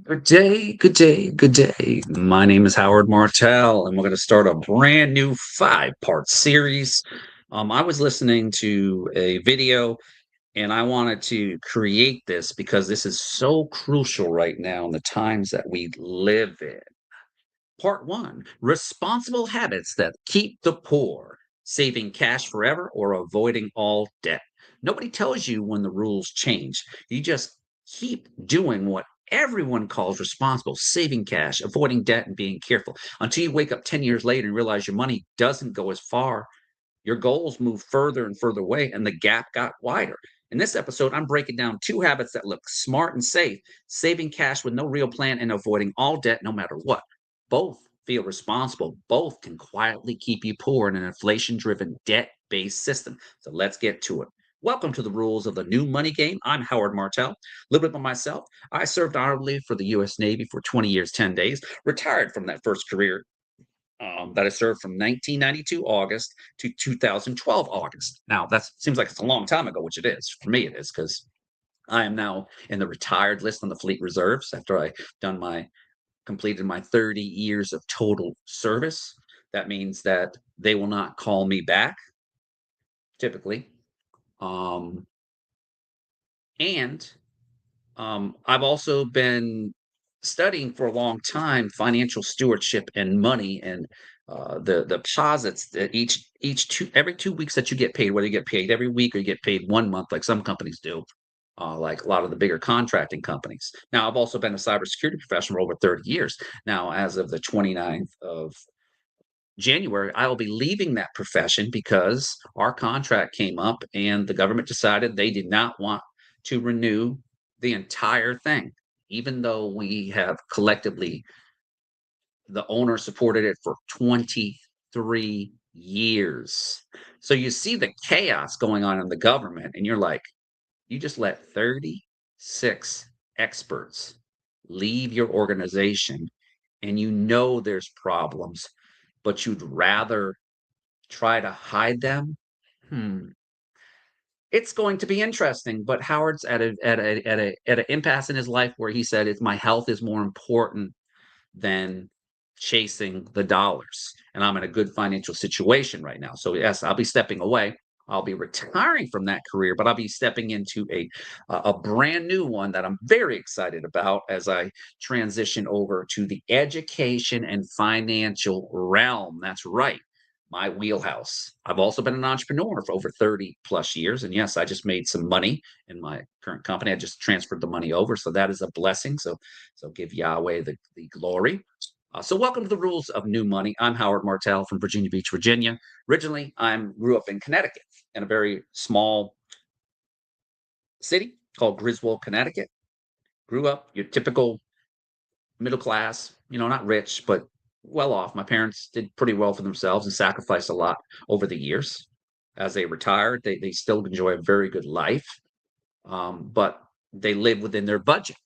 Good day, good day, good day. My name is Howard Martell, and we're going to start a brand new five-part series. I was listening to a video, and I wanted to create this because this is so crucial right now in the times that we live in. Part one: responsible habits that keep the poor, saving cash forever or avoiding all debt. Nobody tells you when the rules change. You just keep doing what everyone calls responsible, saving cash, avoiding debt, and being careful until you wake up 10 years later and realize your money doesn't go as far. Your goals move further and further away, and the gap got wider. In this episode, I'm breaking down two habits that look smart and safe: saving cash with no real plan and avoiding all debt no matter what. Both feel responsible. Both can quietly keep you poor in an inflation driven, debt based system. So let's get to it. Welcome to the rules of the new money game. I'm Howard Martell. A little bit about myself. I served honorably for the U.S. Navy for 20 years, 10 days, retired from that first career that I served from 1992 August to 2012 August. Now, that seems like it's a long time ago, which it is. For me, it is because I am now in the retired list on the Fleet Reserves after I done my completed my 30 years of total service. That means that they will not call me back typically. Um, and I've also been studying for a long time financial stewardship and money and the deposits that each two every 2 weeks that you get paid, whether you get paid every week or you get paid 1 month, like some companies do, like a lot of the bigger contracting companies. Now, I've also been a cybersecurity professional for over 30 years. Now, as of the 29th of January, I will be leaving that profession because our contract came up and the government decided they did not want to renew the entire thing, even though we have collectively, the owner supported it for 23 years. So you see the chaos going on in the government, and you're like, you just let 36 experts leave your organization, and you know there's problems, but you'd rather try to hide them? Hmm. It's going to be interesting, but Howard's at an impasse in his life where he said, "It's my health is more important than chasing the dollars." And I'm in a good financial situation right now. So yes, I'll be stepping away. I'll be retiring from that career, but I'll be stepping into a brand new one that I'm very excited about as I transition over to the education and financial realm. That's right, my wheelhouse. I've also been an entrepreneur for over 30 plus years. And yes, I just made some money in my current company. I just transferred the money over. So that is a blessing. So give Yahweh the glory. So welcome to the rules of new money. I'm Howard Martell from Virginia Beach, Virginia. Originally, I grew up in Connecticut in a very small city called Griswold, Connecticut. Grew up your typical middle class, not rich, but well off. My parents did pretty well for themselves and sacrificed a lot over the years. As they retired, they still enjoy a very good life, but they live within their budget.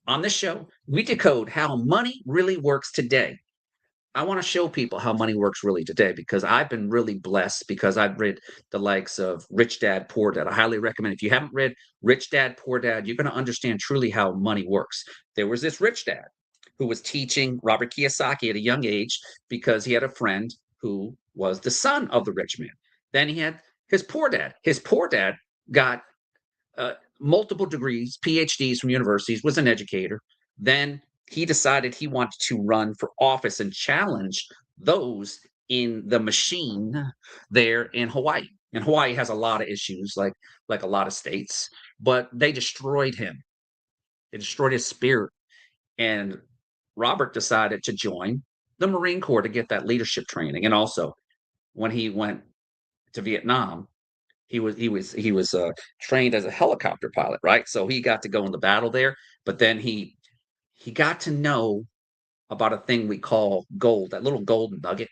On this show, we decode how money really works today. I want to show people how money works really today because I've been really blessed because I've read the likes of Rich Dad Poor Dad. I highly recommend. If you haven't read Rich Dad Poor Dad, you're going to understand truly how money works. There was this rich dad who was teaching Robert Kiyosaki at a young age because he had a friend who was the son of the rich man. Then he had his poor dad. His poor dad got multiple degrees, PhDs from universities, was an educator. Then he decided he wanted to run for office and challenge those in the machine there in Hawaii. And Hawaii has a lot of issues, like a lot of states, but they destroyed him. They destroyed his spirit. And Robert decided to join the Marine Corps to get that leadership training. And also, when he went to Vietnam, he was trained as a helicopter pilot, right? So he got to go in the battle there, but then he got to know about a thing we call gold, that little golden nugget.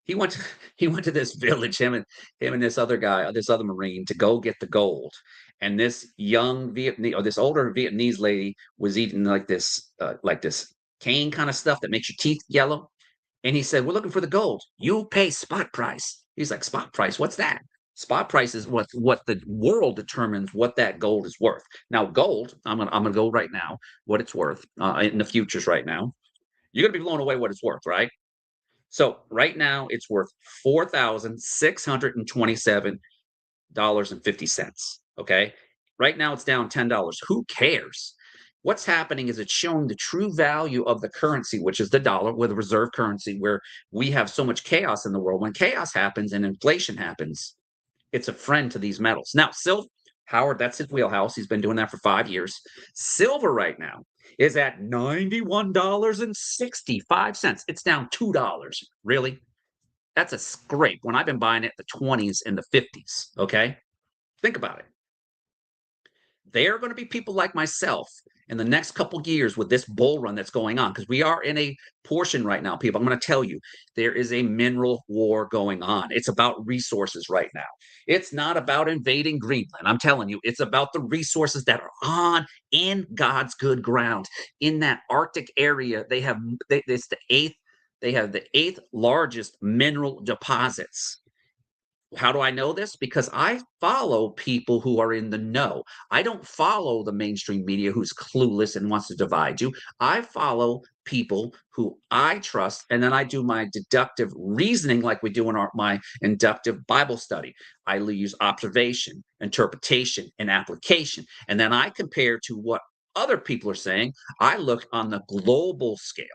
He went to he went to this village, him and this other guy, this other Marine, to go get the gold. And this young Vietnamese or this older Vietnamese lady was eating like this cane kind of stuff that makes your teeth yellow. And he said, "We're looking for the gold. You pay spot price." He's like, "Spot price? What's that?" Spot price is what the world determines what that gold is worth. Now, gold, I'm gonna go right now what it's worth in the futures right now. You're gonna be blown away what it's worth, right? So right now it's worth $4,627.50. Okay. Right now it's down $10. Who cares? What's happening is it's showing the true value of the currency, which is the dollar, with a reserve currency, where we have so much chaos in the world. When chaos happens and inflation happens, it's a friend to these metals. Now, silver, Howard, that's his wheelhouse. He's been doing that for 5 years. Silver right now is at $91.65. It's down $2. Really? That's a scrape when I've been buying it the 20s and the 50s. Okay. Think about it. There are going to be people like myself in the next couple years with this bull run that's going on, because we are in a portion right now, people. I'm going to tell you, there is a mineral war going on. It's about resources right now. It's not about invading Greenland. I'm telling you, it's about the resources that are on in God's good ground. In that Arctic area, it's the eighth, they have the eighth largest mineral deposits. How do I know this? Because I follow people who are in the know. I don't follow the mainstream media who's clueless and wants to divide you. I follow people who I trust, and then I do my deductive reasoning like we do in my inductive Bible study. I use observation, interpretation, and application. And then I compare to what other people are saying. I look on the global scale.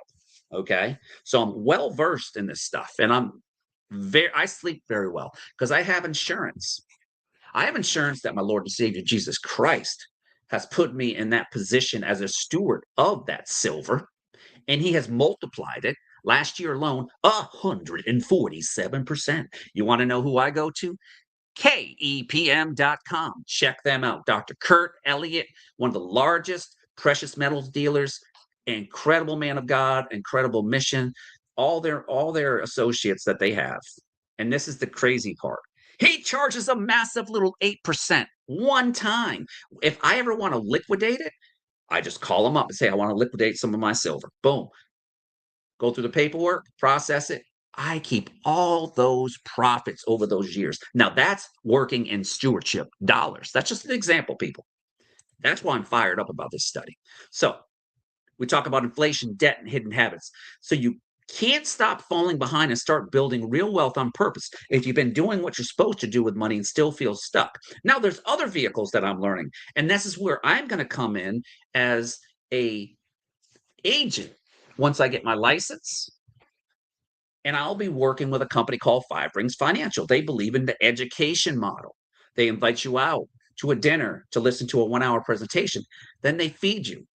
Okay. So I'm well versed in this stuff, and I sleep very well because I have insurance. I have insurance that my Lord and Savior Jesus Christ has put me in that position as a steward of that silver, and he has multiplied it last year alone 147%. You want to know who I go to? KEPM.com. Check them out. Dr. Kurt Elliott, one of the largest precious metals dealers, incredible man of God, incredible mission, all their associates that they have. And this is the crazy part. He charges a massive little 8% one time. If I ever want to liquidate it, I just call him up and say, I want to liquidate some of my silver. Boom. Go through the paperwork, process it. I keep all those profits over those years. Now that's working in stewardship dollars. That's just an example, people. That's why I'm fired up about this study. So we talk about inflation, debt, and hidden habits. So you can't stop falling behind and start building real wealth on purpose if you've been doing what you're supposed to do with money and still feel stuck. Now, there's other vehicles that I'm learning, and this is where I'm going to come in as a agent once I get my license, and I'll be working with a company called Five Rings Financial. They believe in the education model. They invite you out to a dinner to listen to a 1 hour presentation. Then they feed you.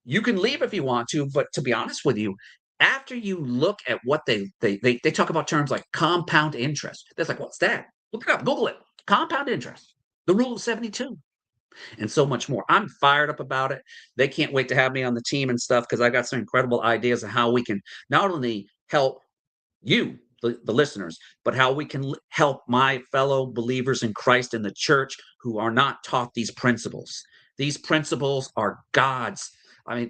You can leave if you want to, but to be honest with you, after you look at what they talk about terms like compound interest. That's like, what's that? Look it up, Google it. Compound interest, the rule of 72, and so much more. I'm fired up about it. They can't wait to have me on the team and stuff because I got some incredible ideas of how we can not only help you, the listeners, but how we can help my fellow believers in Christ in the church who are not taught these principles. These principles are God's. I mean,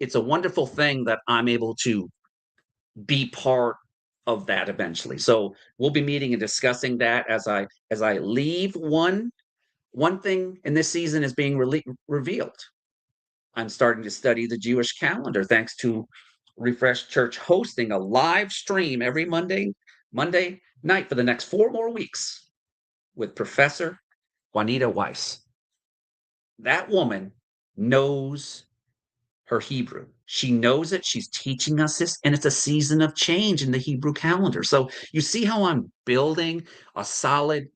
it's a wonderful thing that I'm able to be part of that eventually. So we'll be meeting and discussing that as I leave. One thing in this season is being revealed. I'm starting to study the Jewish calendar thanks to Refresh Church hosting a live stream every Monday night for the next 4 more weeks with Professor Juanita Weiss. That woman knows her Hebrew. She knows it. She's teaching us this, and it's a season of change in the Hebrew calendar. So you see how I'm building a solid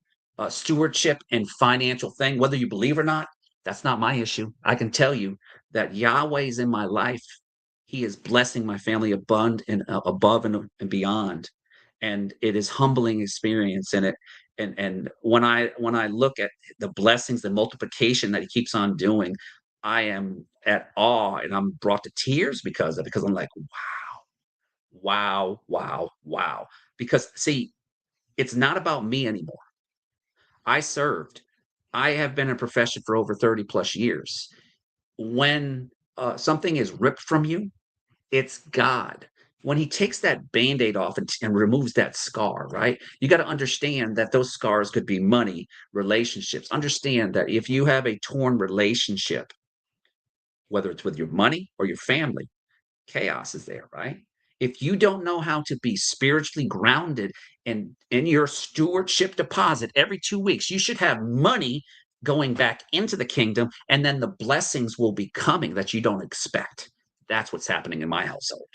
stewardship and financial thing, whether you believe or not. That's not my issue. I can tell you that Yahweh is in my life. He is blessing my family above and beyond, and it is humbling experience in it. And when I look at the blessings, the multiplication that he keeps on doing, I am at awe and I'm brought to tears because of it, because I'm like, wow, wow, wow, wow. Because see, it's not about me anymore. I served. I have been in a profession for over 30 plus years. When something is ripped from you, it's God when he takes that Band-Aid off and removes that scar, right? You got to understand that those scars could be money, relationships. Understand that if you have a torn relationship, whether it's with your money or your family, chaos is there, right? If you don't know how to be spiritually grounded and in your stewardship deposit every 2 weeks, you should have money going back into the kingdom, and then the blessings will be coming that you don't expect. That's what's happening in my household.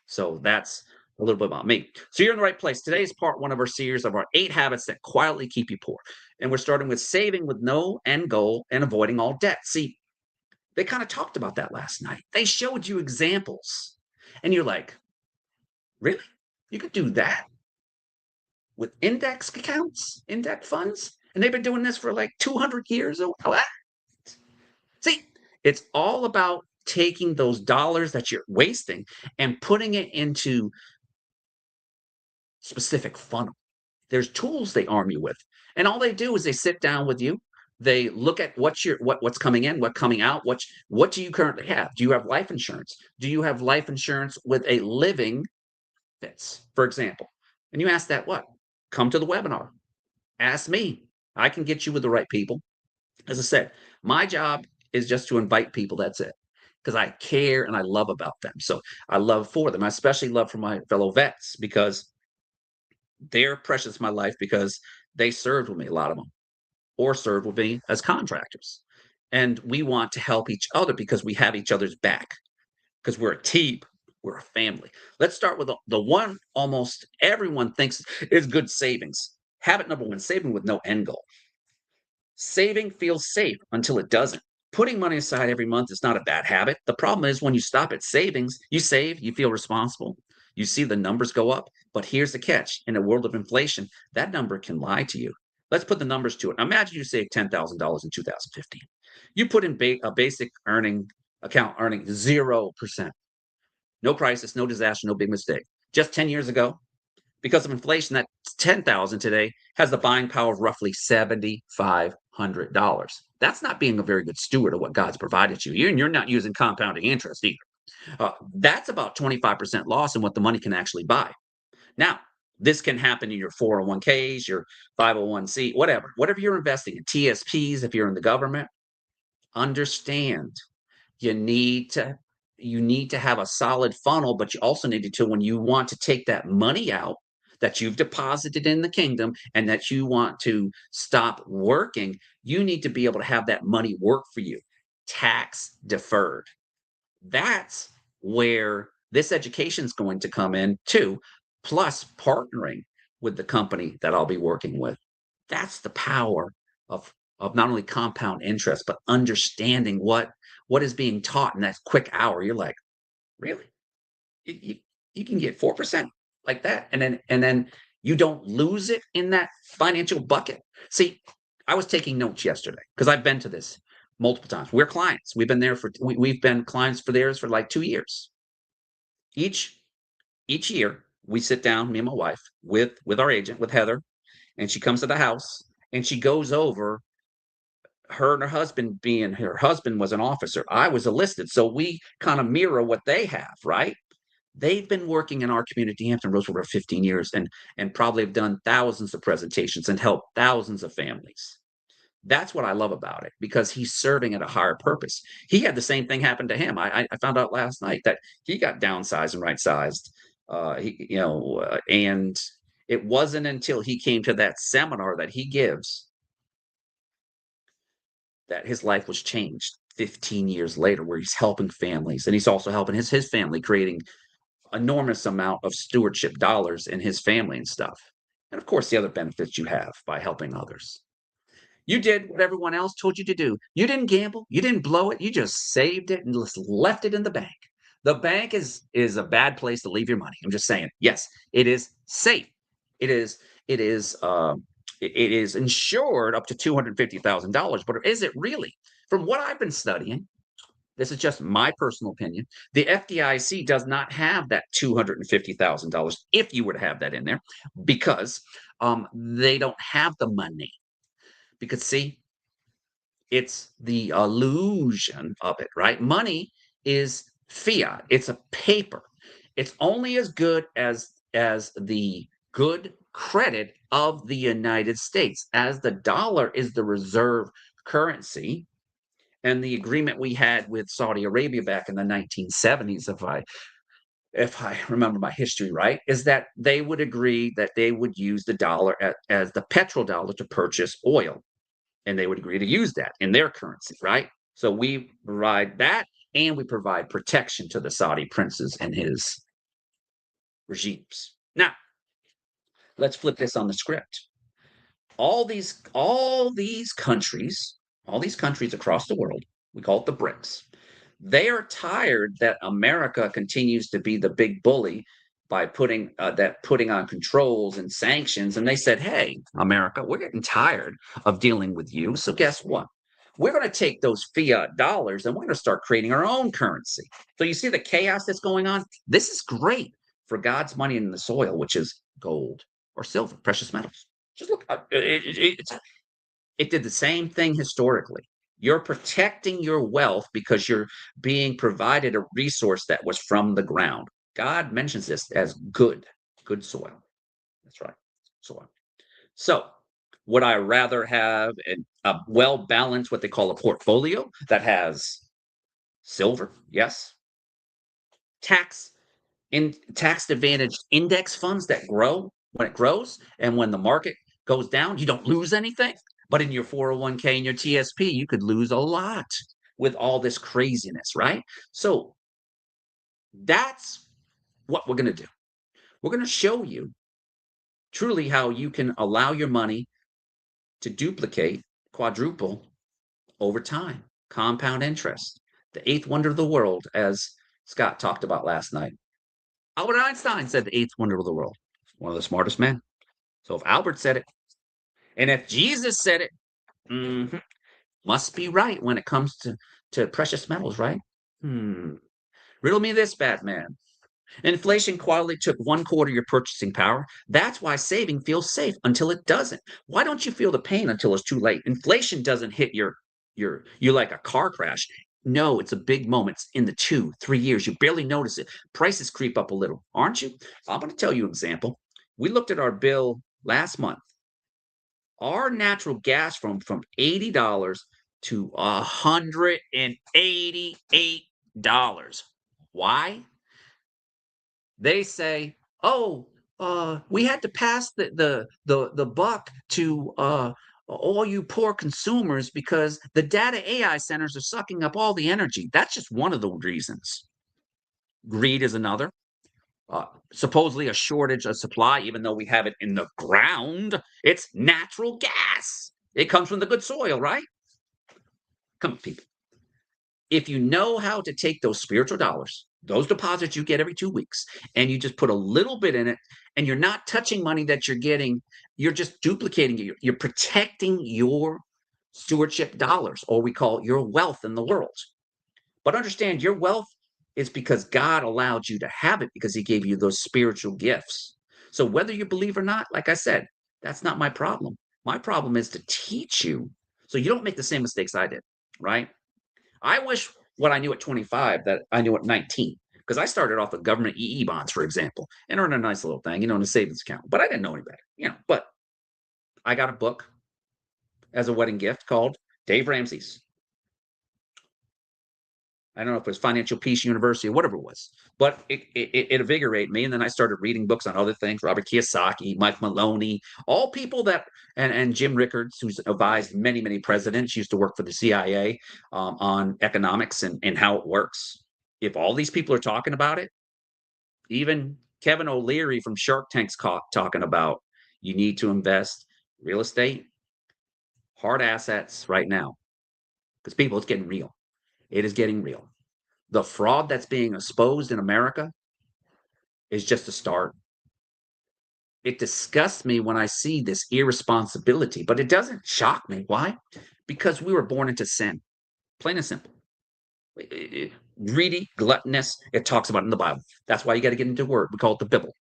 So that's a little bit about me. So you're in the right place. Today is part one of our series of our 8 habits that quietly keep you poor. And we're starting with saving with no end goal and avoiding all debt. See, they kind of talked about that last night. They showed you examples. And you're like, really? You could do that with index accounts, index funds? And they've been doing this for like 200 years. What? See, it's all about taking those dollars that you're wasting and putting it into specific funnel. There's tools they arm you with. And all they do is they sit down with you. They look at what's coming in, what's coming out, what do you currently have? Do you have life insurance? Do you have life insurance with a living fits, for example? And you ask that what? Come to the webinar. Ask me. I can get you with the right people. As I said, my job is just to invite people. That's it. Because I care and I love about them. So I love for them. I especially love for my fellow vets because they're precious in my life because they served with me, a lot of them, or served with me as contractors. And we want to help each other because we have each other's back, because we're a team, we're a family. Let's start with the one almost everyone thinks is good savings. Habit number one, saving with no end goal. Saving feels safe until it doesn't. Putting money aside every month is not a bad habit. The problem is when you stop at savings, you save, you feel responsible, you see the numbers go up. But here's the catch, in a world of inflation, that number can lie to you. Let's put the numbers to it. Now, imagine you save $10,000 in 2015. You put in a basic earning account earning 0%. No crisis, no disaster, no big mistake. Just 10 years ago, because of inflation, that 10,000 today has the buying power of roughly $7,500. That's not being a very good steward of what God's provided you. You're not using compounding interest either. That's about 25% loss in what the money can actually buy. Now, this can happen in your 401ks, your 501c, whatever you're investing in, TSPs, if you're in the government. Understand you need to have a solid funnel, but you also need to, when you want to take that money out that you've deposited in the kingdom and that you want to stop working, you need to be able to have that money work for you, tax deferred. That's where this education is going to come in too, plus partnering with the company that I'll be working with. That's the power of not only compound interest, but understanding what is being taught in that quick hour. You're like, really? You can get 4% like that, and then you don't lose it in that financial bucket. See, I was taking notes yesterday because I've been to this multiple times. We're clients. We've been clients for theirs for like 2 years. Each year we sit down, me and my wife, with our agent, with Heather, and she comes to the house and she goes over her and her husband was an officer. I was enlisted. So we kind of mirror what they have, right? They've been working in our community, Hampton Roads, for over 15 years and probably have done thousands of presentations and helped thousands of families. That's what I love about it because he's serving at a higher purpose. He had the same thing happen to him. I found out last night that he got downsized and right sized. And it wasn't until he came to that seminar that he gives that his life was changed 15 years later, where he's helping families and he's also helping his family, creating enormous amount of stewardship dollars in his family and stuff. And of course, the other benefits you have by helping others. You did what everyone else told you to do. You didn't gamble. You didn't blow it. You just saved it and just left it in the bank. The bank is a bad place to leave your money. I'm just saying. Yes, it is safe. It is it is it is insured up to $250,000, but is it really? From what I've been studying, this is just my personal opinion. The FDIC does not have that $250,000 if you were to have that in there because they don't have the money. Because see, it's the illusion of it, right? Money is fiat. It's a paper. It's only as good as the good credit of the United States, as the dollar is the reserve currency. And the agreement we had with Saudi Arabia back in the 1970s, if I remember my history right, is that they would agree that they would use the dollar as the petrodollar to purchase oil, and they would agree to use that in their currency, right? So we provide that, and we provide protection to the Saudi princes and his regimes. Now, let's flip this on the script. All these countries across the world, we call it the BRICS, they are tired that America continues to be the big bully by putting on controls and sanctions. And they said, "Hey, America, we're getting tired of dealing with you. So guess what? We're going to take those fiat dollars and we're going to start creating our own currency." So you see the chaos that's going on. This is great for God's money in the soil, which is gold or silver, precious metals. Just look, it did the same thing historically. You're protecting your wealth because you're being provided a resource that was from the ground. God mentions this as good soil. That's right, soil. So, would I rather have a well balanced, what they call a portfolio that has silver? Yes. Tax advantaged index funds that grow when it grows, and when the market goes down, you don't lose anything. But in your 401k and your TSP, you could lose a lot with all this craziness, right? So that's what we're going to do. We're going to show you truly how you can allow your money to duplicate, quadruple over time, compound interest, the eighth wonder of the world, as Scott talked about last night. Albert Einstein said the eighth wonder of the world, one of the smartest men. So if Albert said it, and if Jesus said it, must be right when it comes to precious metals, right? Riddle me this, Batman. Inflation quietly took 1/4 of your purchasing power. That's why saving feels safe until it doesn't. Why don't you feel the pain until it's too late? Inflation doesn't hit you like a car crash. No, it's a big moment. It's in the 2, 3 years. You barely notice it. Prices creep up a little, aren't you? I'm going to tell you an example. We looked at our bill last month. Our natural gas from $80 to $188. Why? They say, "Oh, we had to pass the buck to all you poor consumers because the data AI centers are sucking up all the energy." That's just one of the reasons. Greed is another. Supposedly a shortage of supply, even though we have it in the ground. It's natural gas. It comes from the good soil, right? Come on, people. If you know how to take those spiritual dollars, those deposits you get every 2 weeks, and you just put a little bit in it, and you're not touching money that you're getting, you're just duplicating it. You're protecting your stewardship dollars, or we call it your wealth in the world. But understand, your wealth is because God allowed you to have it because he gave you those spiritual gifts. So whether you believe or not, like I said, that's not my problem. My problem is to teach you so you don't make the same mistakes I did, right? I wish what I knew at 25 that I knew at 19, because I started off with government EE bonds, for example, and earned a nice little thing, in a savings account. But I didn't know any better. But I got a book as a wedding gift called Dave Ramsey's. I don't know if it was Financial Peace University or whatever it was, but it invigorated me. And then I started reading books on other things, Robert Kiyosaki, Mike Maloney, all people and Jim Rickards, who's advised many, many presidents, used to work for the CIA on economics and how it works. If all these people are talking about it, even Kevin O'Leary from Shark Tank's talking about you need to invest real estate, hard assets right now. Because people, it's getting real. It is getting real. The fraud that's being exposed in America is just a start. It disgusts me when I see this irresponsibility, but it doesn't shock me. Why? Because we were born into sin, plain and simple. Greedy, gluttonous, it talks about it in the Bible. That's why you got to get into the word. We call it the Bible.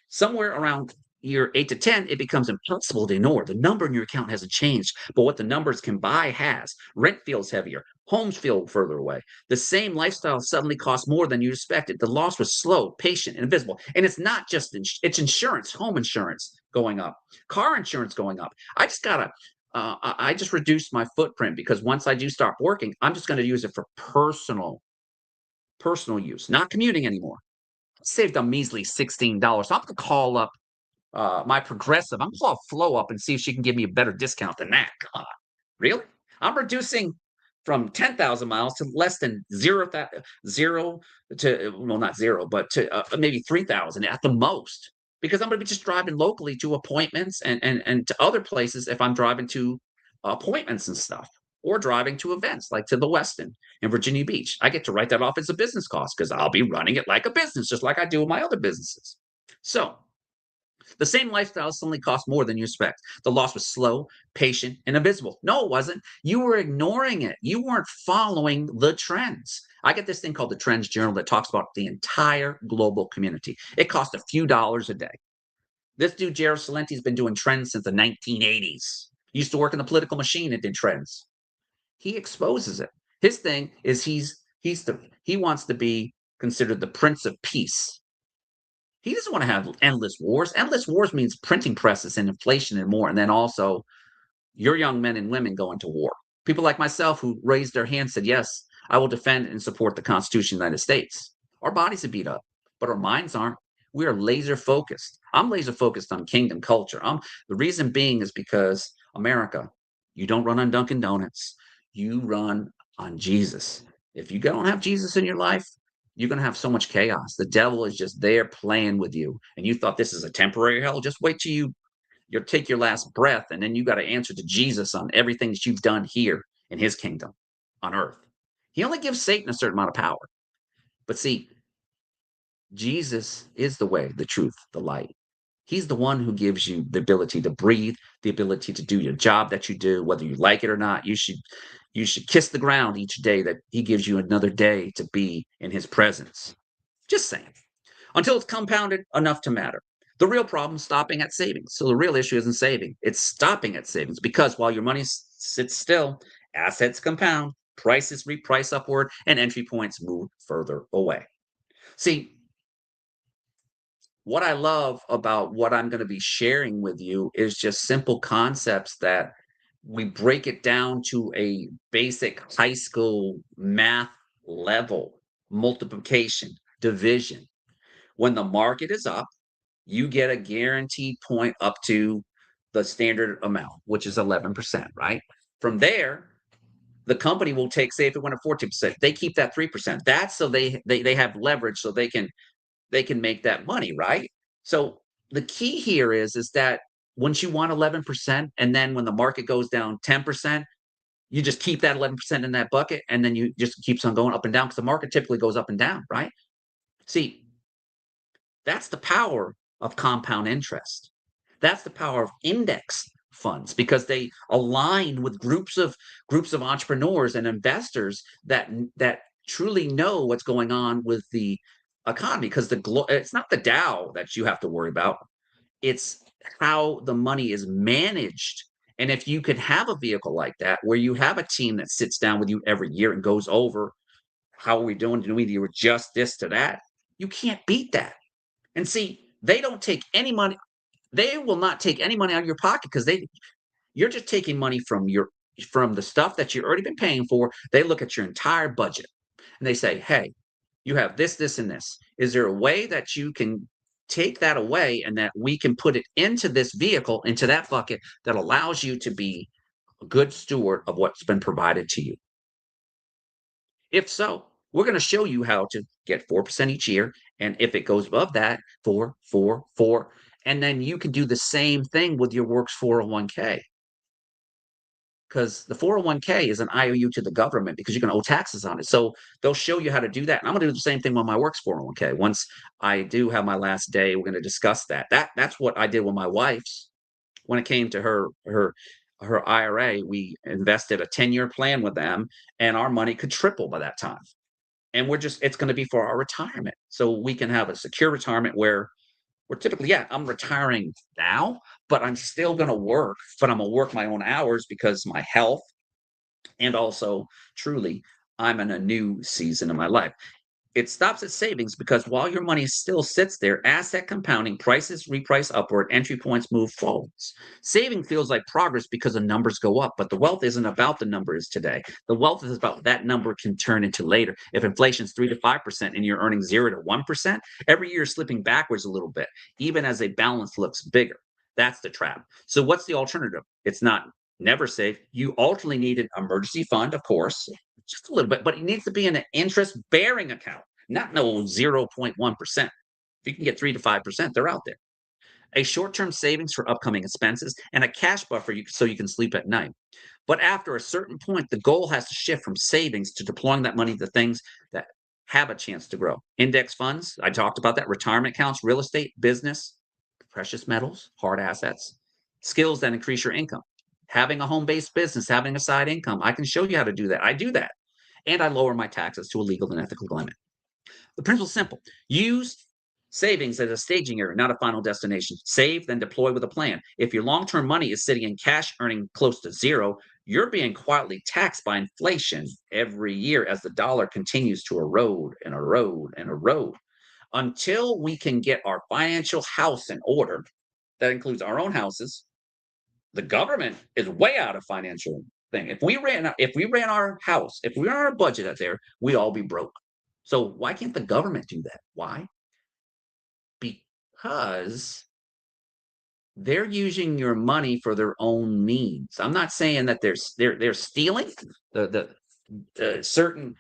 Somewhere around year 8 to 10, it becomes impossible to ignore. The number in your account hasn't changed, but what the numbers can buy has. Rent feels heavier. Homes feel further away. The same lifestyle suddenly costs more than you expected. The loss was slow, patient, and invisible. And it's not just it's insurance, home insurance going up, car insurance going up. I just reduced my footprint because once I do stop working, I'm just going to use it for personal use, not commuting anymore. Saved a measly $16. So I'm going to call up my progressive. I'm going to call Flow up and see if she can give me a better discount than that. God, really? I'm reducing from 10,000 miles to less than zero to, well, not zero, but to maybe 3,000 at the most, because I'm going to be just driving locally to appointments and to other places if I'm driving to appointments and stuff, or driving to events like to the Westin in Virginia Beach. I get to write that off as a business cost because I'll be running it like a business, just like I do with my other businesses. So the same lifestyle suddenly cost more than you expect. The loss was slow, patient, and invisible. No, it wasn't. You were ignoring it. You weren't following the trends. I get this thing called the Trends Journal that talks about the entire global community. It costs a few dollars a day. This dude, Jared Salenti, has been doing trends since the 1980s. He used to work in the political machine and did trends. He exposes it. His thing is he wants to be considered the Prince of Peace. He doesn't want to have endless wars. Endless wars means printing presses and inflation and more. And then also your young men and women going to war. People like myself who raised their hand said, yes, I will defend and support the Constitution of the United States. Our bodies are beat up, but our minds aren't. We are laser focused. I'm laser focused on kingdom culture. The reason being is because America, you don't run on Dunkin' Donuts. You run on Jesus. If you don't have Jesus in your life, you're going to have so much chaos. The devil is just there playing with you. And you thought this is a temporary hell. Just wait till you'll take your last breath, and then you got to answer to Jesus on everything that you've done here in his kingdom on earth. He only gives Satan a certain amount of power. But see, Jesus is the way, the truth, the light. He's the one who gives you the ability to breathe, the ability to do your job that you do, whether you like it or not. You should kiss the ground each day that he gives you another day to be in his presence. Just saying. Until it's compounded enough to matter. The real problem is stopping at savings. So the real issue isn't saving, it's stopping at savings, because while your money sits still, assets compound, prices reprice upward, and entry points move further away. See, what I love about what I'm going to be sharing with you is just simple concepts that we break it down to a basic high school math level: multiplication, division. When the market is up, you get a guaranteed point up to the standard amount, which is 11%, right? From there, the company will take, say if it went to 14%, they keep that 3%. That's so they have leverage, so they can make that money, right? So the key here is that once you want 11%, and then when the market goes down 10%, you just keep that 11% in that bucket, and then you just keeps on going up and down because the market typically goes up and down, right? See, that's the power of compound interest. That's the power of index funds, because they align with groups of entrepreneurs and investors that truly know what's going on with the economy, because it's not the Dow that you have to worry about. It's how the money is managed. And if you could have a vehicle like that where you have a team that sits down with you every year and goes over, how are we doing? Do we need to adjust this to that? You can't beat that. And see, they don't take any money. They will not take any money out of your pocket, because you're just taking money from the stuff that you've already been paying for. They look at your entire budget and they say, hey, you have this, this, and this. Is there a way that you can take that away and that we can put it into this vehicle, into that bucket, that allows you to be a good steward of what's been provided to you? If so, we're going to show you how to get 4% each year. And if it goes above that, 4, 4, 4. And then you can do the same thing with your Works 401k, because the 401k is an IOU to the government because you're going to owe taxes on it. So they'll show you how to do that. And I'm going to do the same thing with my Works 401k. Once I do have my last day, we're going to discuss that. That's what I did with my wife's. When it came to her IRA, we invested a 10-year plan with them, and our money could triple by that time. And it's going to be for our retirement. So we can have a secure retirement where we're typically, yeah, I'm retiring now, but I'm still going to work, but I'm going to work my own hours because my health, And also, truly, I'm in a new season of my life. It stops at savings because while your money still sits there, asset compounding, prices reprice upward, entry points move forwards. Saving feels like progress because the numbers go up, but the wealth isn't about the numbers today. The wealth is about that number can turn into later. If inflation's 3 to 5% and you're earning 0 to 1%, every year slipping backwards a little bit, even as a balance looks bigger. That's the trap. So what's the alternative? It's not never save. You ultimately need an emergency fund, of course, just a little bit, but it needs to be in an interest bearing account, not no 0.1%. If you can get 3 to 5%, they're out there. A short term savings for upcoming expenses and a cash buffer so you can sleep at night. But after a certain point, the goal has to shift from savings to deploying that money to things that have a chance to grow. Index funds, I talked about that, retirement accounts, real estate, business, precious metals, hard assets, skills that increase your income. Having a home based business, having a side income, I can show you how to do that. I do that. And I lower my taxes to a legal and ethical limit. The principle is simple. Use savings as a staging area, not a final destination. Save, then deploy with a plan. If your long term money is sitting in cash earning close to zero, you're being quietly taxed by inflation every year as the dollar continues to erode and erode and erode. Until we can get our financial house in order, that includes our own houses, the government is way out of financial thing. If we ran our house, if we ran our budget out there, we'd all be broke. So why can't the government do that? Why? Because they're using your money for their own means. I'm not saying that they're stealing the certain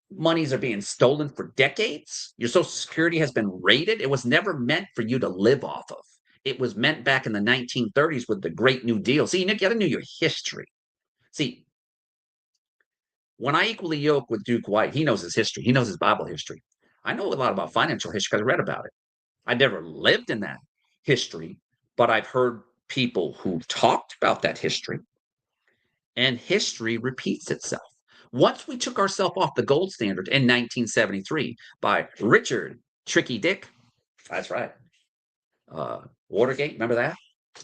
monies are being stolen for decades. Your social security has been raided. It was never meant for you to live off of. It was meant back in the 1930s with the Great New Deal. See, you got to know your history. See, when I equally yoke with Duke White, he knows his history. He knows his Bible history. I know a lot about financial history because I read about it. I never lived in that history, but I've heard people who talked about that history, and history repeats itself. Once we took ourselves off the gold standard in 1973 by Richard Tricky Dick, that's right, Watergate, remember that?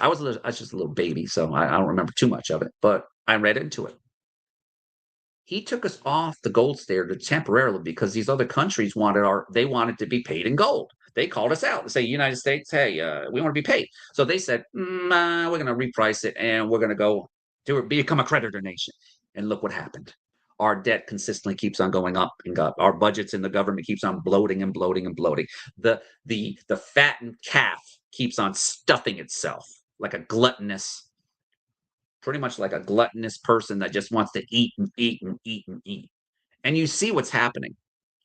I was just a little baby, so I don't remember too much of it, but I read into it. He took us off the gold standard temporarily because these other countries wanted to be paid in gold. They called us out and say, United States, hey, we want to be paid. So they said, we're going to reprice it and we're going to go become a creditor nation. And look what happened. Our debt consistently keeps on going up and up. Our budgets in the government keeps on bloating and bloating and bloating. The fattened calf keeps on stuffing itself like a gluttonous pretty much like a gluttonous person that just wants to eat and eat and eat and eat. And you see what's happening.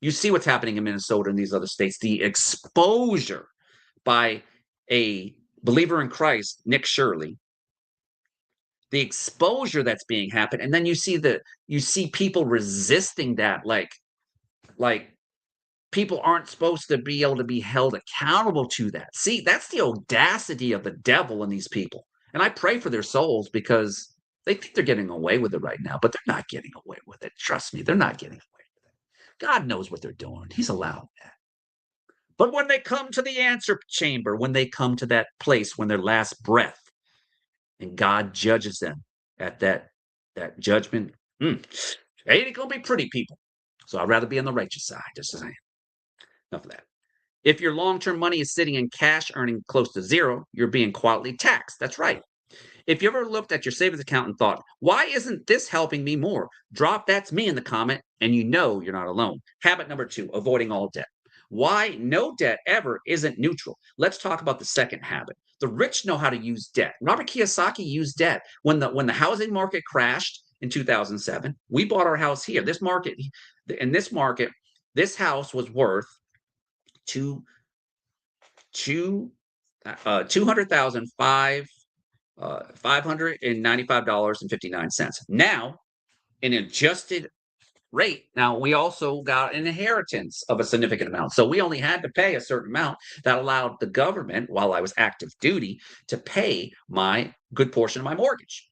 You see what's happening in Minnesota and these other states. The exposure by a believer in Christ, Nick Shirley, the exposure that's being happened, and then you see people resisting that, like people aren't supposed to be able to be held accountable to that. See, that's the audacity of the devil in these people. And I pray for their souls because they think they're getting away with it right now, but they're not getting away with it. Trust me, they're not getting away with it. God knows what they're doing. He's allowing that. But when they come to the answer chamber, when they come to that place, when their last breath, and God judges them at that judgment, ain't it gonna be pretty, people? So I'd rather be on the righteous side, just saying. Enough of that. If your long term money is sitting in cash earning close to zero, you're being quietly taxed. That's right. If you ever looked at your savings account and thought, why isn't this helping me more? Drop that's me in the comment, and you know you're not alone. Habit number 2, avoiding all debt. Why no debt ever isn't neutral. Let's talk about the second habit. The rich know how to use debt. Robert Kiyosaki used debt. When the housing market crashed in 2007, we bought our house here. In this market, this house was worth two two 200,000 $595.59. Now, an adjusted rate. Now, we also got an inheritance of a significant amount. So we only had to pay a certain amount that allowed the government, while I was active duty, to pay my good portion of my mortgage.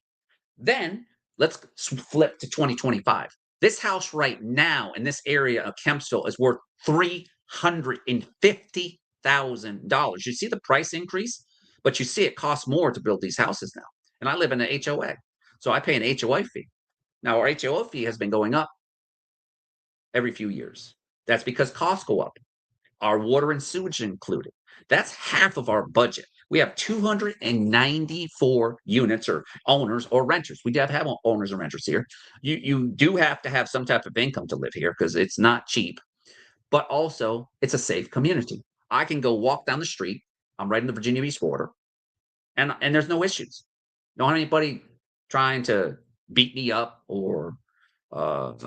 Then let's flip to 2025. This house right now in this area of Kempsville is worth $350,000. You see the price increase, but you see it costs more to build these houses now. And I live in an HOA, so I pay an HOA fee. Now, our HOA fee has been going up every few years. That's because costs go up. Our water and sewage included. That's half of our budget. We have 294 units or owners or renters. We have owners and renters here. You do have to have some type of income to live here because it's not cheap, but also it's a safe community. I can go walk down the street. I'm right in the Virginia Beach border, and there's no issues. Don't have anybody trying to beat me up or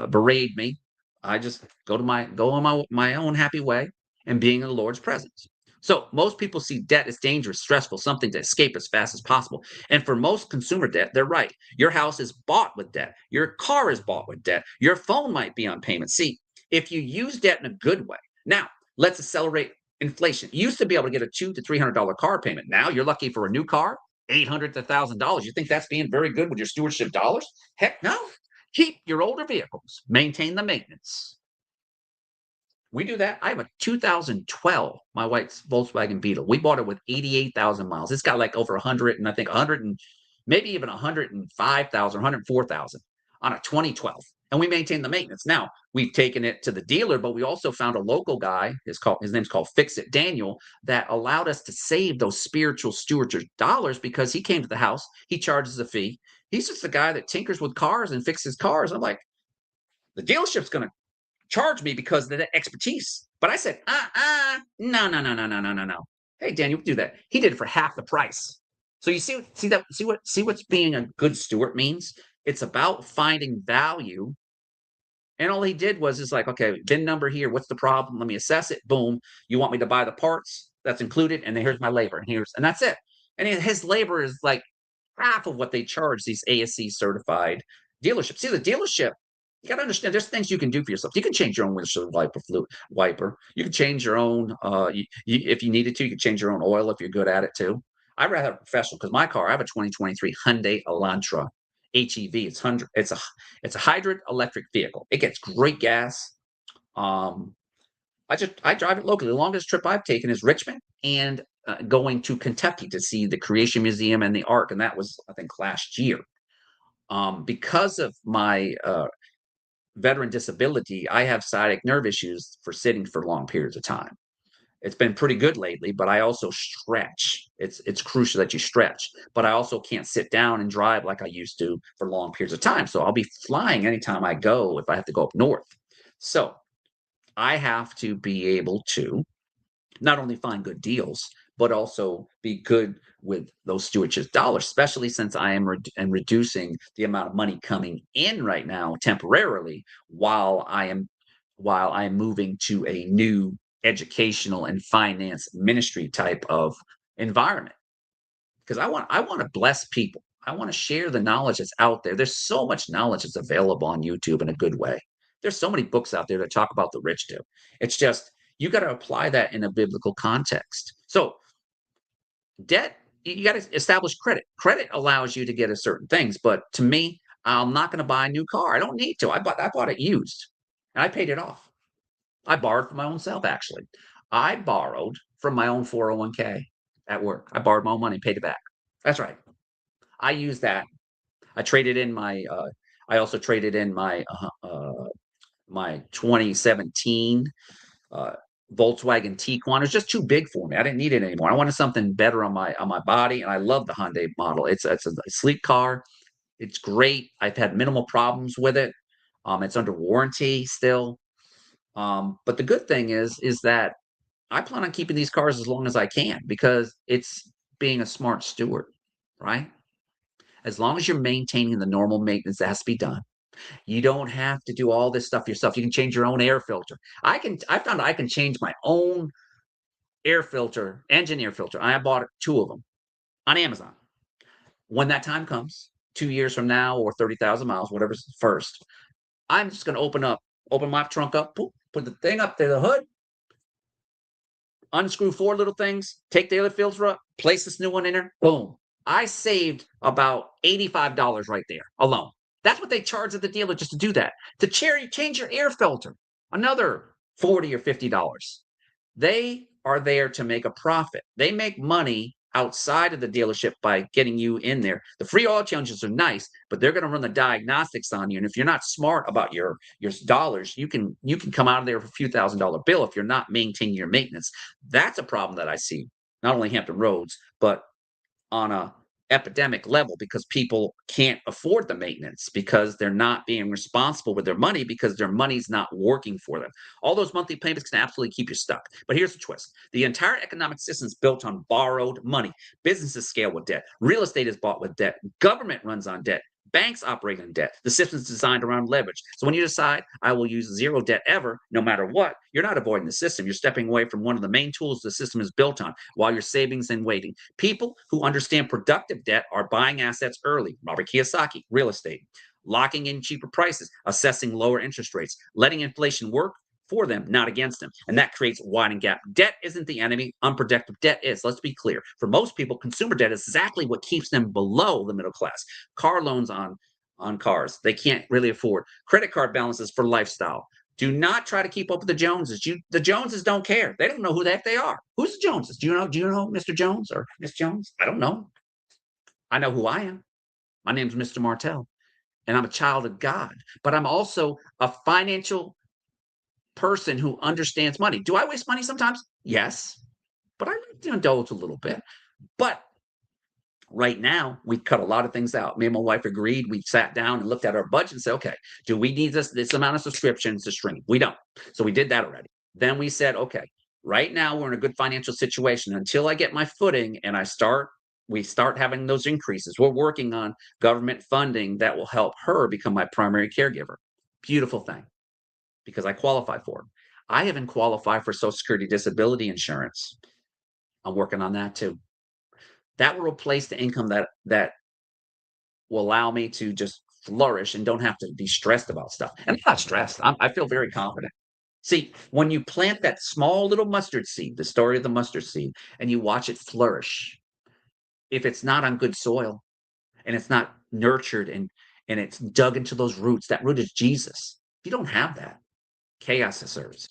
berate me. I just go on my own happy way and being in the Lord's presence. So most people see debt as dangerous, stressful, something to escape as fast as possible. And for most consumer debt, they're right. Your house is bought with debt. Your car is bought with debt. Your phone might be on payment. See, if you use debt in a good way, now let's accelerate inflation. You used to be able to get a $200 to $300 car payment. Now you're lucky for a new car, $800 to $1,000. You think that's being very good with your stewardship dollars? Heck no. Keep your older vehicles, maintain the maintenance. We do that. I have a 2012, my wife's Volkswagen Beetle. We bought it with 88,000 miles. It's got like over 100 and I think 100 and maybe even 105,000, 104,000 on a 2012. And we maintain the maintenance. Now, we've taken it to the dealer, but we also found a local guy, his name's called Fix It Daniel, that allowed us to save those spiritual stewardship dollars because he came to the house, he charges a fee. He's just a guy that tinkers with cars and fixes cars. I'm like, the dealership's going to charge me because of the expertise. But I said, no, no, no, no, no, no, no, no. Hey, Dan, you can do that. He did it for half the price. So you see what's being a good steward means? It's about finding value. And all he did was is like, okay, VIN number here. What's the problem? Let me assess it. Boom. You want me to buy the parts? That's included. And then here's my labor. And that's it. And his labor is like half of what they charge these ASC certified dealerships. See, the dealership, you got to understand there's things you can do for yourself. You can change your own windshield wiper. You can change your own, if you needed to, you can change your own oil if you're good at it too. I'd rather have a professional because my car, I have a 2023 Hyundai Elantra HEV. It's a hybrid electric vehicle. It gets great gas. Um, I drive it locally. The longest trip I've taken is Richmond and going to Kentucky to see the Creation Museum and the Ark, and that was I think last year. Because of my veteran disability, I have sciatic nerve issues for sitting for long periods of time. It's been pretty good lately, but I also stretch. It's crucial that you stretch, but I also can't sit down and drive like I used to for long periods of time. So I'll be flying anytime I go if I have to go up north. So I have to be able to not only find good deals, but also be good with those stewardship dollars, especially since I am reducing the amount of money coming in right now temporarily while I am moving to a new educational and finance ministry type of environment. Because I want to bless people. I want to share the knowledge that's out there. There's so much knowledge that's available on YouTube in a good way. There's so many books out there that talk about the rich too. It's just you got to apply that in a biblical context. So debt, you got to establish credit. Credit allows you to get a certain things, but to me, I'm not going to buy a new car. I don't need to. I bought it used, and I paid it off. I borrowed from my own self, actually. I borrowed from my own 401k at work. I borrowed my own money and paid it back. That's right. I used that. I traded in my. I also traded in my 2017 uh, Volkswagen Tiguan. It was just too big for me. I didn't need it anymore. I wanted something better on my body, and I love the Hyundai model. It's a sleek car. It's great. I've had minimal problems with it. It's under warranty still. But the good thing is that I plan on keeping these cars as long as I can because it's being a smart steward, right? As long as you're maintaining the normal maintenance that has to be done, you don't have to do all this stuff yourself. You can change your own air filter. I found I can change my own air filter, engine air filter. I bought two of them on Amazon. When that time comes, 2 years from now or 30,000 miles, whatever's first, I'm just going to open my trunk up, put the thing up there, the hood, unscrew four little things, take the other filter up, place this new one in there, boom. I saved about $85 right there alone. That's what they charge at the dealer just to do that. To change your air filter, another $40 or $50. They are there to make a profit. They make money outside of the dealership by getting you in there. The free oil changes are nice, but they're going to run the diagnostics on you. And if you're not smart about your dollars, you can come out of there with a few $1,000 bill if you're not maintaining your maintenance. That's a problem that I see, not only Hampton Roads, but on a epidemic level because people can't afford the maintenance because they're not being responsible with their money because their money's not working for them. All those monthly payments can absolutely keep you stuck. But here's the twist. The entire economic system is built on borrowed money. Businesses scale with debt. Real estate is bought with debt. Government runs on debt. Banks operate in debt. The system is designed around leverage. So when you decide I will use zero debt ever, no matter what, you're not avoiding the system. You're stepping away from one of the main tools the system is built on while you're savings and waiting. People who understand productive debt are buying assets early. Robert Kiyosaki, real estate. Locking in cheaper prices, assessing lower interest rates, letting inflation work for them, not against them. And that creates a widening gap. Debt isn't the enemy. Unproductive debt is. Let's be clear. For most people, consumer debt is exactly what keeps them below the middle class. Car loans on cars they can't really afford. Credit card balances for lifestyle. Do not try to keep up with the Joneses. The Joneses don't care. They don't know who the heck they are. Who's the Joneses? Do you know Mr. Jones or Miss Jones? I don't know. I know who I am. My name's Mr. Martell, and I'm a child of God. But I'm also a financial person who understands money. Do I waste money sometimes? Yes, but I like to indulge a little bit. But right now, we cut a lot of things out. Me and my wife agreed. We sat down and looked at our budget and said, okay, do we need this amount of subscriptions to stream? We don't. So we did that already. Then we said, okay, right now we're in a good financial situation. Until I get my footing and we start having those increases. We're working on government funding that will help her become my primary caregiver. Beautiful thing because I qualify for it. I haven't qualified for Social Security disability insurance. I'm working on that too. That will replace the income that will allow me to just flourish and don't have to be stressed about stuff. And I'm not stressed. I feel very confident. See, when you plant that small little mustard seed, the story of the mustard seed, and you watch it flourish, if it's not on good soil and it's not nurtured and it's dug into those roots, that root is Jesus. If you don't have that, chaos occurs.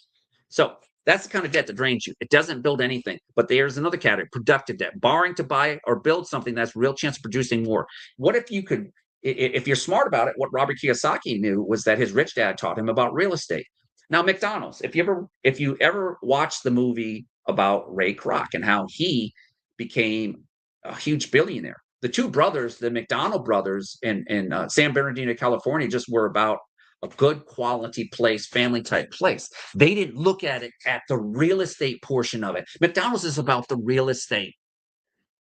So that's the kind of debt that drains you. It doesn't build anything. But there's another category, productive debt, borrowing to buy or build something that's real chance of producing more. What if you could, if you're smart about it, what Robert Kiyosaki knew was that his rich dad taught him about real estate. Now, McDonald's, if you ever watched the movie about Ray Kroc and how he became a huge billionaire, the two brothers, the McDonald brothers in San Bernardino, California, just were about a good quality place, family type place. They didn't look at it at the real estate portion of it. McDonald's is about the real estate.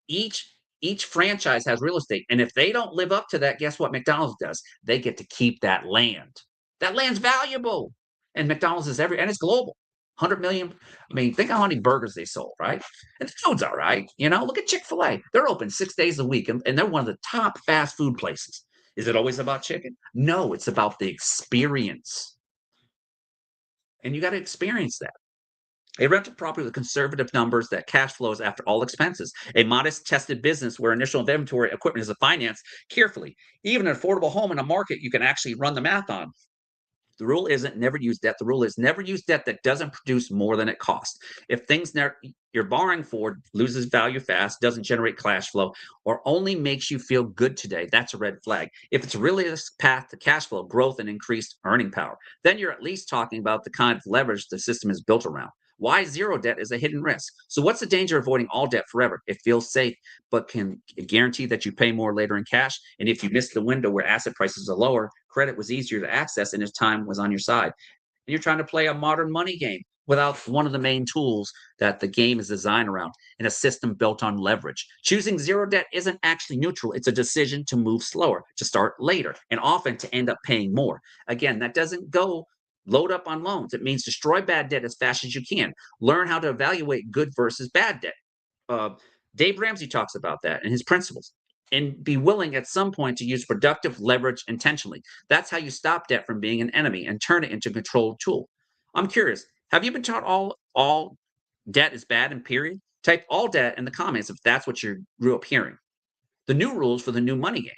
Each franchise has real estate. And if they don't live up to that, guess what McDonald's does? They get to keep that land. That land's valuable. And McDonald's is and it's global. 100 million. I mean, think how many burgers they sold, right? And the food's all right. Look at Chick-fil-A. They're open 6 days a week, and they're one of the top fast food places. Is it always about chicken? No, it's about the experience. And you got to experience that. A rental property with conservative numbers that cash flows after all expenses. A modest tested business where initial inventory equipment is financed carefully. Even an affordable home in a market you can actually run the math on. The rule isn't never use debt. The rule is never use debt that doesn't produce more than it costs. If things you're borrowing for loses value fast, doesn't generate cash flow, or only makes you feel good today, that's a red flag. If it's really a path to cash flow, growth, and increased earning power, then you're at least talking about the kind of leverage the system is built around. Why zero debt is a hidden risk. So what's the danger of avoiding all debt forever? It feels safe, but can guarantee that you pay more later in cash. And if you miss the window where asset prices are lower, credit was easier to access and its time was on your side. And you're trying to play a modern money game without one of the main tools that the game is designed around in a system built on leverage. Choosing zero debt isn't actually neutral. It's a decision to move slower, to start later, and often to end up paying more. Again, that doesn't go load up on loans. It means destroy bad debt as fast as you can. Learn how to evaluate good versus bad debt. Dave Ramsey talks about that in his principles. And be willing at some point to use productive leverage intentionally. That's how you stop debt from being an enemy and turn it into a controlled tool. I'm curious, have you been taught all debt is bad and period? Type all debt in the comments if that's what you grew up hearing. The new rules for the new money game.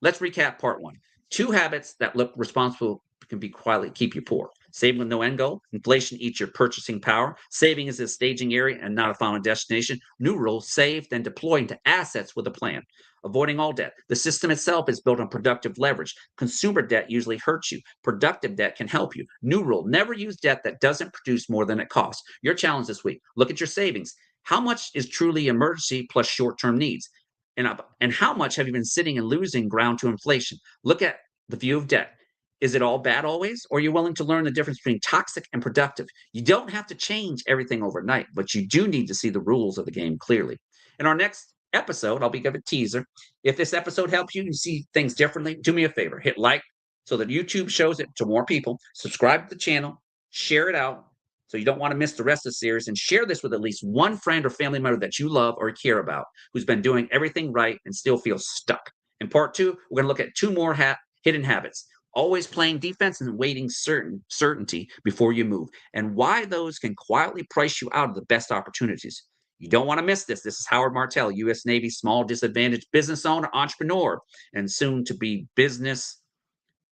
Let's recap part one. 2 habits that look responsible can be quietly keep you poor. Saving with no end goal. Inflation eats your purchasing power. Saving is a staging area and not a final destination. New rule, save, then deploy into assets with a plan. Avoiding all debt. The system itself is built on productive leverage. Consumer debt usually hurts you. Productive debt can help you. New rule, never use debt that doesn't produce more than it costs. Your challenge this week, look at your savings. How much is truly emergency plus short-term needs? And how much have you been sitting and losing ground to inflation? Look at the view of debt. Is it all bad always? Or are you willing to learn the difference between toxic and productive? You don't have to change everything overnight, but you do need to see the rules of the game clearly. In our next episode, I'll be giving a teaser. If this episode helps you and see things differently, do me a favor, hit like so that YouTube shows it to more people. Subscribe to the channel, share it out so you don't want to miss the rest of the series, and share this with at least one friend or family member that you love or care about who's been doing everything right and still feels stuck. In part two, we're going to look at two more hidden habits. Always playing defense and waiting certainty before you move, and why those can quietly price you out of the best opportunities. You don't want to miss this. This is Howard Martell, U.S. Navy small disadvantaged business owner, entrepreneur, and soon to be business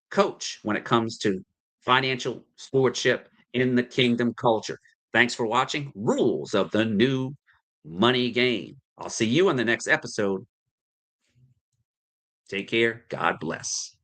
coach when it comes to financial stewardship in the kingdom culture. Thanks for watching Rules of the New Money Game. I'll see you in the next episode. Take care. God bless.